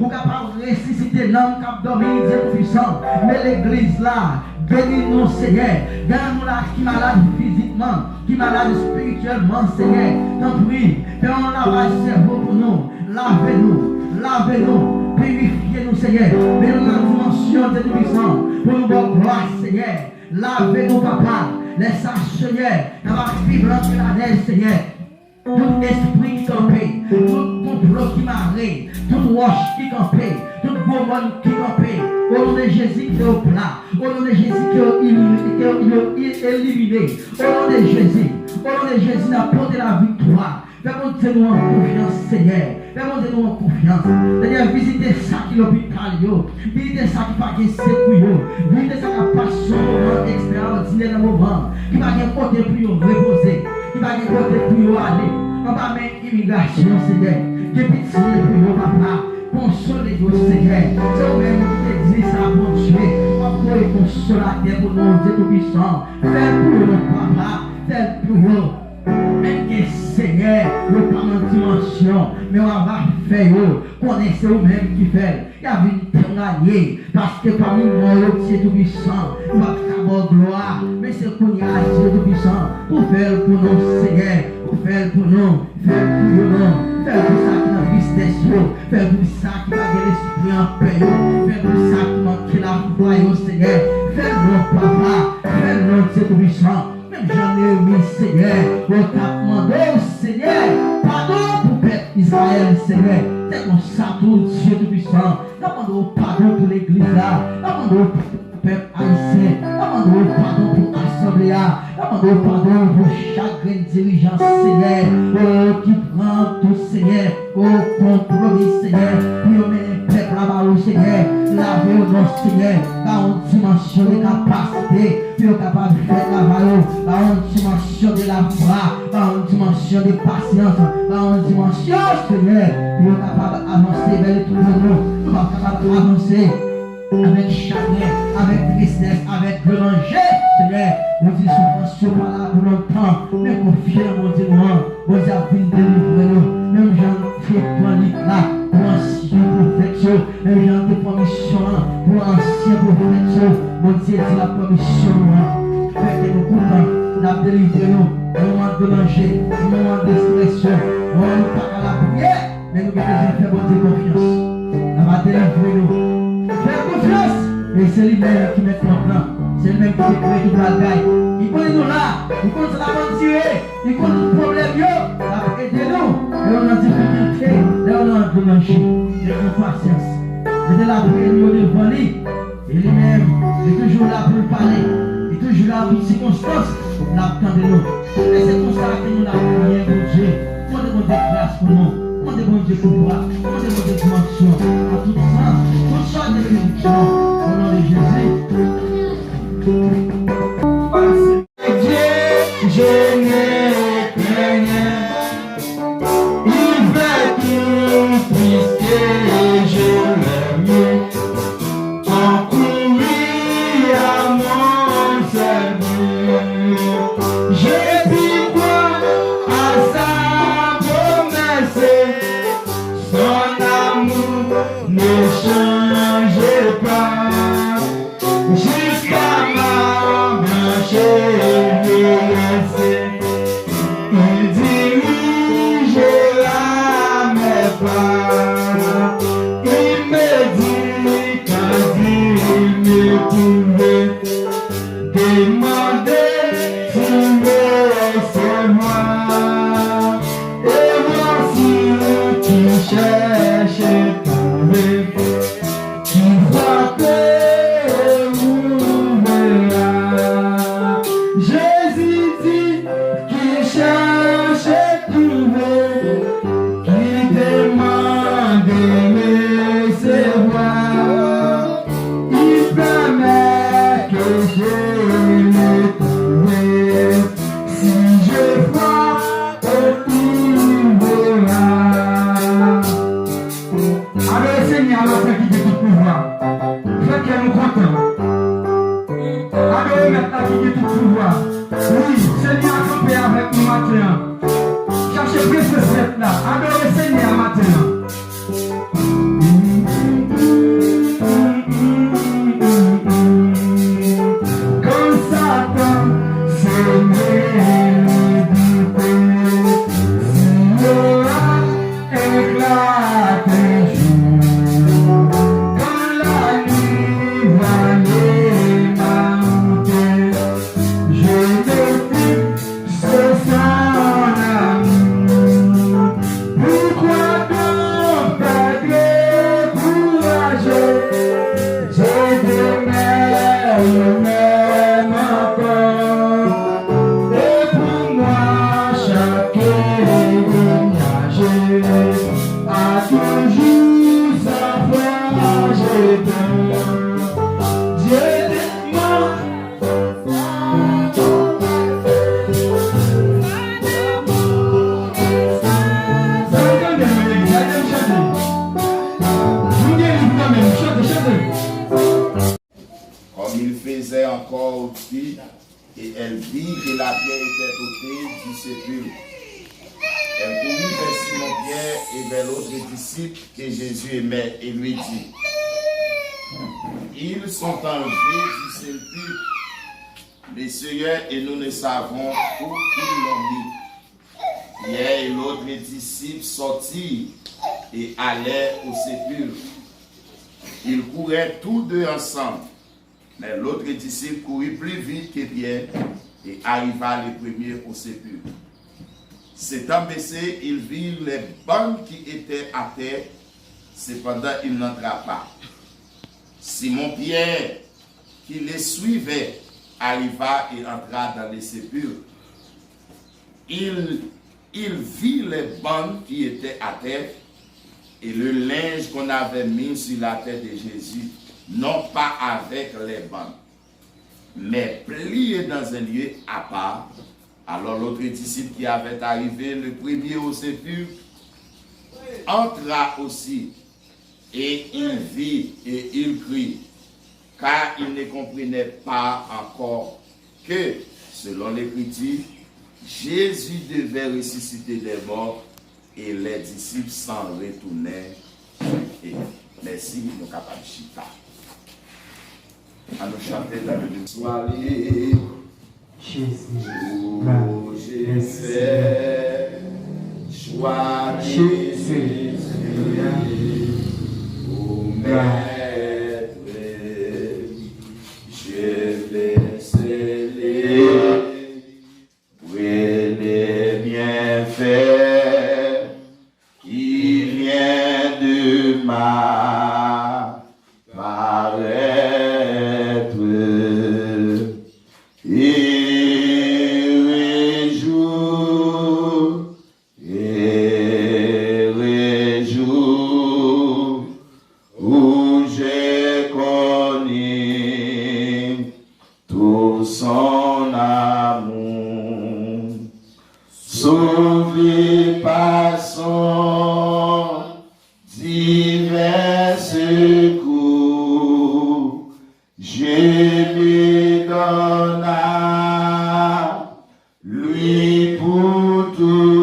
Ou capable de ressusciter visiter l'homme qui a dormi, Dieu puissant. Mais l'église là, bénis-nous, Seigneur. Donne-nous là qui est malade physiquement, qui est malade spirituellement, Seigneur. T'en prie, fais un lavage cerveau pour nous. Lavez-nous, lavez-nous, purifiez-nous, Seigneur. Mets-nous dans la dimension de puissant pour nous voir gloire, Seigneur. Lavez-nous, papa. Laisse-nous, Seigneur, dans la vibrance de la neige, Seigneur. Tout esprit qui campé, tout complot qui marre, tout roche qui campé, tout gourmand qui campé, au nom de Jésus qui est au plat, au nom de Jésus qui est éliminé, au nom de Jésus, n'a porté la victoire. Fais monter nous en confiance, Seigneur. Fais monter nous en confiance. Seigneur, visitez ça qui est l'hôpital, visitez ça qui va gagner sécurité, visitez ça qui passe son moment extraordinaire dans le moment, qui va gagner côté pour reposer, qui va gagner côté pour aller. On va mettre immigration, Seigneur. Que pitié pour nous, papa. Consolez-nous, Seigneur. C'est vous-même qui te dit ça, mon Dieu. On va consolateur pour nous, Dieu Tout-Puissant. Fais pour nous, papa. Fais pour nous. Même que Seigneur, nous pas en dimension, mais on va faire, connaissez vous-même qui fait. Il y a une gagner, parce que parmi nous, Dieu Tout-Puissant, nous va faire gloire, mais c'est qu'on y a Dieu Tout-Puissant, pour faire pour nous, Seigneur, pour faire pour nous, faire pour nous, faire pour ça qui n'a business, faire pour ça qui va gagner l'esprit en paix, faire pour ça qui manque la foi, Seigneur, faire nous, papa, faire nous, Dieu Tout-Puissant. J'en ai mis, Seigneur, au demandé au Seigneur, pardon pour peuple Israël, Seigneur. C'est comme ça pour Dieu Tout-Puissant. Demandons pardon pour l'église là. Demandons pour le peuple haïtien. Demandons pardon pour l'assemblée là. Demandons pardon pour chaque dirigeant, Seigneur. Oh, qui prend tout, Seigneur. Oh, compromis, Seigneur. Puis on met le peuple là-bas, Seigneur. Lavez au nom, Seigneur. Dans une dimension de capacité. Puis on est capable de faire travail. Dans une dimension de la foi. Dans une dimension de patience. Dans une dimension, Seigneur. Puis on est capable d'avancer vers le trône. Nous sommes capables d'avancer avec chagrin, avec tristesse, avec danger, Seigneur. Vous dites souffrance pas là pour longtemps, mais confiez mon Dieu, vous avez vu délivrer nous. Même Jean fait panique là, pour ancien prophète, même Jean de permission là, pour ancien prophète, mon Dieu dit la permission là. Faites nous contents, n'a délivré nous, moment de danger, moment de stress, moment pas à la prière, mais nous devons faire mon Dieu confiance. Ça va délivrer nous. Faites confiance, et c'est lui-même qui met en plan. C'est lui-même qui crée tout le bagaille. Il connaît nous là, il connaît la mentirée, il connaît le problème, il va aider nous. Et on a difficulté, et on a un peu marché, et on a patience. C'était là pour nous devant lui, et lui-même, il est toujours là pour nous parler, il est toujours là pour une circonstance, l'attendez nous. Et c'est pour ça que nous l'avons prié, mon Dieu. Demandez mon Dieu grâce pour nous. Demandez mon Dieu pouvoir, demandez mon Dieu dimension, à tout sens, toute sorte de bénédiction, au nom de Jésus. Dieu, je n'ai rien. Il veut tout puisque je l'aime. Encourir à mon salut. Je dis quoi à sa promesse. Son amour ne change pas. Jusqu'à ma il dirige mes pas. Il me dit quand il me pouvait demander si c'est moi. Et voici qui cherche trouver, qui voit que Jésus dit qu'il cherche et trouver, qu'il demande de recevoir. Il permet que je le trouve. Si je crois, on trouvera. Alors Seigneur, notre qui dit tout pouvoir, fais que nous comptons. Adorez maintenant qui est tout pouvoir. Oui, Seigneur, campez avec nous maintenant. Cherchez plus ce set là. Adorez Seigneur maintenant. Comme il faisait encore au-dessus, et elle vit que la pierre était ôtée du sépulcre. Elle courut vers Simon-Pierre et vers l'autre disciple que Jésus aimait et lui dit, ils sont enlevés du sépulcre, les Seigneur, et nous ne savons où ils l'ont mis. Pierre et l'autre disciple sortirent et allèrent au sépulcre. Ils couraient tous deux ensemble. Mais l'autre disciple courut plus vite que Pierre et arriva le premier au sépulcre. S'étant baissé, il vit les bancs qui étaient à terre. Cependant, il n'entra pas. Simon-Pierre, qui les suivait, arriva et entra dans le sépulcre. Il vit les bancs qui étaient à terre et le linge qu'on avait mis sur la tête de Jésus, non pas avec les bancs, mais plié dans un lieu à part. Alors l'autre disciple qui avait arrivé le premier au sépulcre entra aussi, et il vit et il crie, car il ne comprenait pas encore que, selon l'Écriture, Jésus devait ressusciter des morts, et les disciples s'en retournèrent. Et merci, nous capables de chita. À nous chanter dans le nom. Soyez Jésus, oh Jésus, choix Jésus, oh Maître, je vais célébrer les bienfaits qui viennent de ma paraître. Son amour, sauvé par son divin secours, je lui donne à lui pour toujours,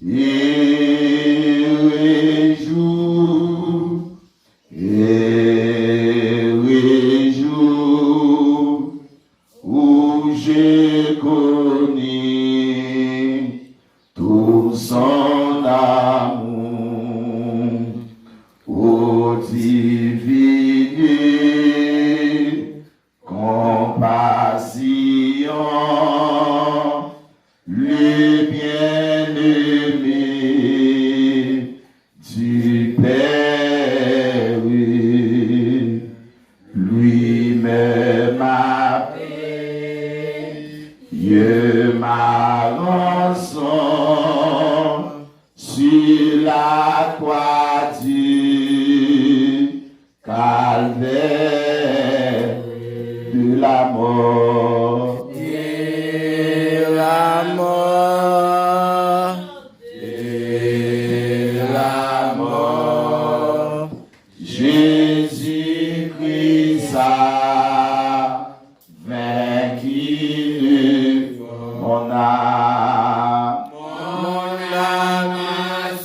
et jour, où j'ai connu tout son amour, ô divine compassion, le bien-aimé du Père, lui-même a payé ma rançon sur la croix du calvaire de la mort. De la mort. De la mort. Jésus-Christ a vaincu mon âme. Mon âme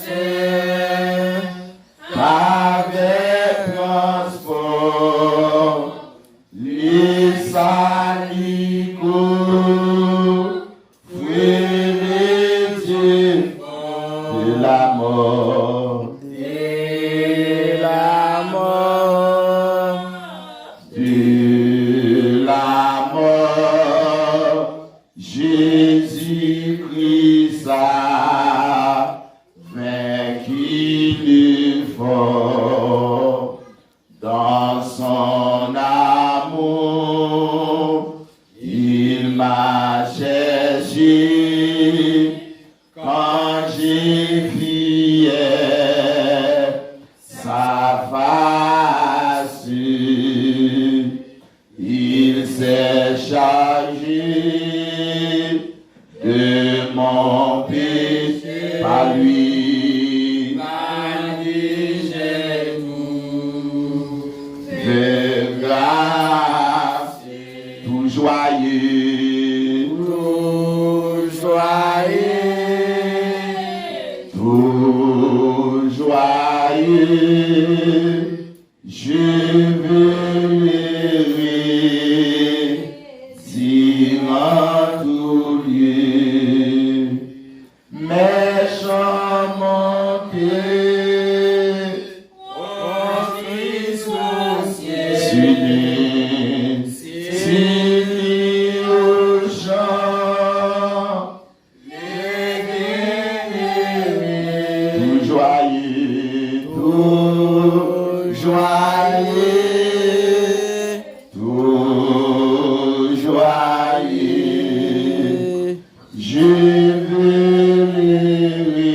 c'est avec transport, les salicots, fruits les dieux de la mort. De la mort. De la mort. Jésus-Christ a vaincu le fort. Dans son amour, il m'a cherché quand j'épiais sa face. Il s'est chargé de mon péché par lui. Par lui j'ai tout. grâce, tout joyeux, tout joyeux, je veux lever, dire en tout lieu, mes chants montés, s'unir aux gens, tout joyeux, tout joyeux, tout joyeux, je veux lever,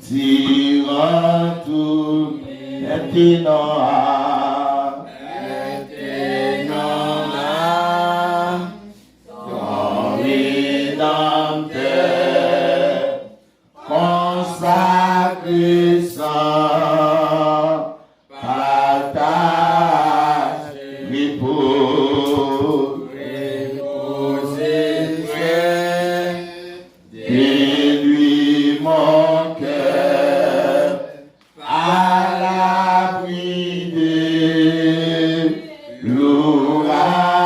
dire en tout maintenant. Consacré sans partage, reposer et lui mon cœur à l'abri de l'orage,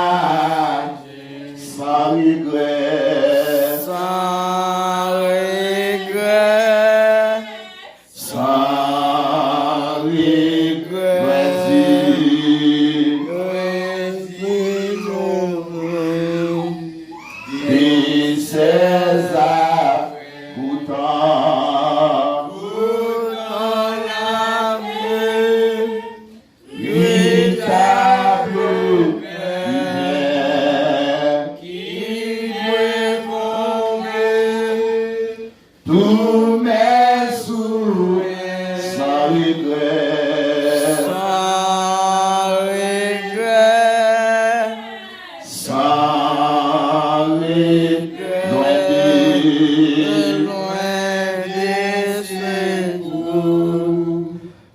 sans regret, sans César, pourtant l'amour, véritable qui me convainc, tous mes souhaits sans regret, sans loin des secours,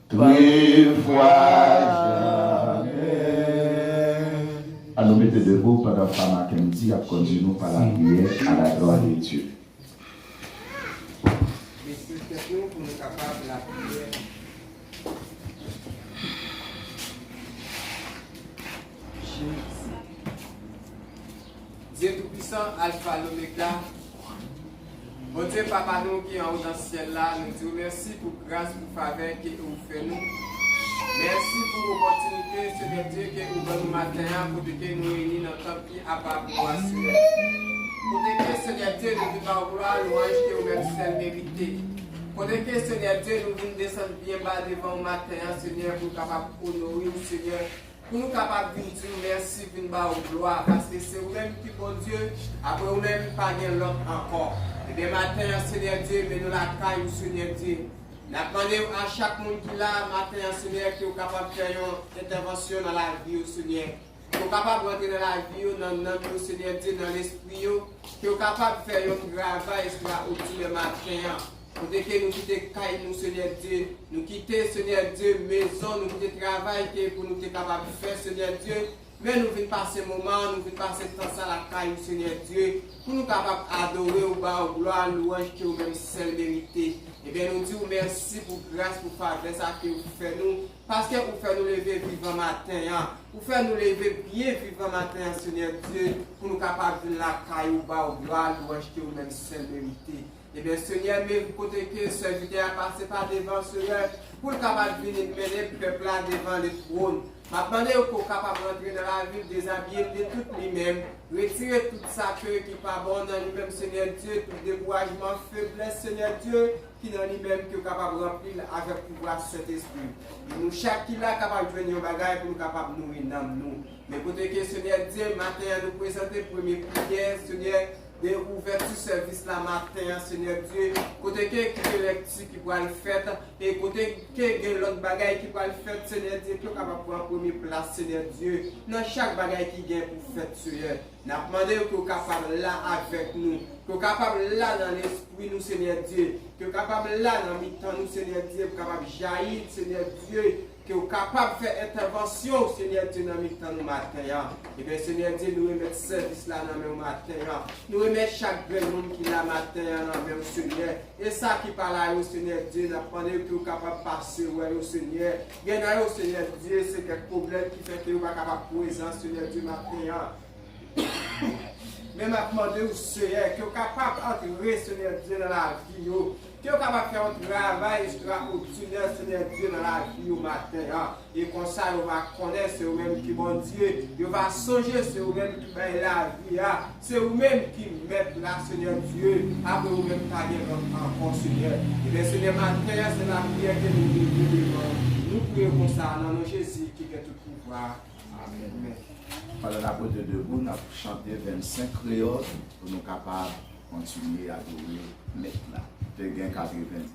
trois fois jamais. Alors mettez debout pendant que Fama Kemti a continué par la prière à la gloire de Dieu. Explication pour nous capables de la prière. Dieu Tout-Puissant, Alpha, l'Oméga. Bon Dieu, Papa, nous qui est en haut dans le ciel là, nous disons merci pour grâce, pour faveur que vous faites nous. Merci pour l'opportunité, Seigneur Dieu, que vous donnez nous matin pour que nous réunissons dans notre qui a pas pour assurer. Pour que Seigneur Dieu, nous devons vouloir louange que vous même seul mérité. Pour que Seigneur Dieu, nous venons descendre bien bas devant le matin, Seigneur, pour capable honorer, Seigneur. Pour nous capables de dire merci, pour nous bas au gloire, parce que c'est vous-même qui, bon Dieu, après vous-même, pas bien l'autre encore. Et bien matin, Seigneur Dieu, mais nous la caille, Seigneur Dieu. Nous demandons à chaque monde qui est là, matin, Seigneur, qui est capable de faire une intervention dans la vie, Seigneur. Qui est capable de rentrer dans la vie, dans le nom, Seigneur Dieu, dans l'esprit, qui est capable de faire un travail extraordinaire le matin. Pour que nous quitter caille, nous, Seigneur Dieu, nous quitter, Seigneur Dieu, maison, nous quitter travail pour nous être capables de faire, Seigneur Dieu. Mais nous venons passer moment, nous venons passer temps à la caille, Seigneur Dieu, pour nous capables d'adorer au bas, au gloire, louange qui est même seul mérité. Eh bien, nous disons merci pour grâce, pour faveur, ça que vous faites nous, parce que vous faites nous lever vivant matin, vous faites nous lever bien vivant matin, Seigneur Dieu, pour nous capables de la caille au bas, au gloire, louange qui est même seul mérité. Eh bien, Seigneur, mais vous côté que ce serviteur a passé par devant, Seigneur, pour le capable de venir mener le peuple là devant le trône. Maintenant, pour capable de rentrer dans la ville, déshabiller de tout lui-même, retirer tout ça qui n'est pas bon dans lui-même, Seigneur Dieu, tout découragement, faiblesse, Seigneur Dieu, qui dans lui-même qui est capable de remplir avec le pouvoir de cet esprit. Nous, chaque qui est capable de venir au bagage pour nous capable de nourrir dans nous. Mais côté que, Seigneur Dieu, matin, nous présenter première prière, Seigneur, de ouverture service la matin, Seigneur Dieu, côté que l'électricité qui pourra le faire, et côté que l'autre bagaille qui pourra le faire, Seigneur Dieu, qui est capable de prendre première place, Seigneur Dieu, dans chaque bagaille qui vient pour faire, Seigneur. Nous avons demandé que vous capable là avec nous, que vous capable là dans l'esprit, nous, Seigneur Dieu, que vous capable là dans le temps, nous, Seigneur Dieu, capable jaillir, Seigneur Dieu, que vous êtes capable de faire intervention, Seigneur Dieu, dans le matin. Et bien, Seigneur Dieu, nous remettons service là dans le matin. Nous remettons chaque monde qui est là matin dans le Seigneur. Et ça qui parle là, au Seigneur Dieu, nous apprenons que vous êtes capable de passer au Seigneur. Bien, au Seigneur Dieu, c'est quel problème qui fait que vous n'êtes pas capable de présent, Seigneur Dieu, matin. Même à demander au Seigneur, que vous êtes capable d'entrer, Seigneur Dieu, dans la vie. Que vous êtes capable de faire un travail extraordinaire, Seigneur Dieu, dans la vie au matin. Et comme ça, vous va connaître, c'est vous-même qui bon Dieu. Vous va songer, c'est vous-même qui met la vie. C'est vous-même qui met là, Seigneur Dieu. Après vous-même, qui avez encore, Seigneur. Et bien, Seigneur, matin, c'est la prière que nous devons. Nous prions comme ça, dans nos Jésus qui a tout pouvoir. Amen. Pendant la côte de debout, nous avons chanté 25 créoles pour nous capables de continuer à adorer maintenant. De gain 90.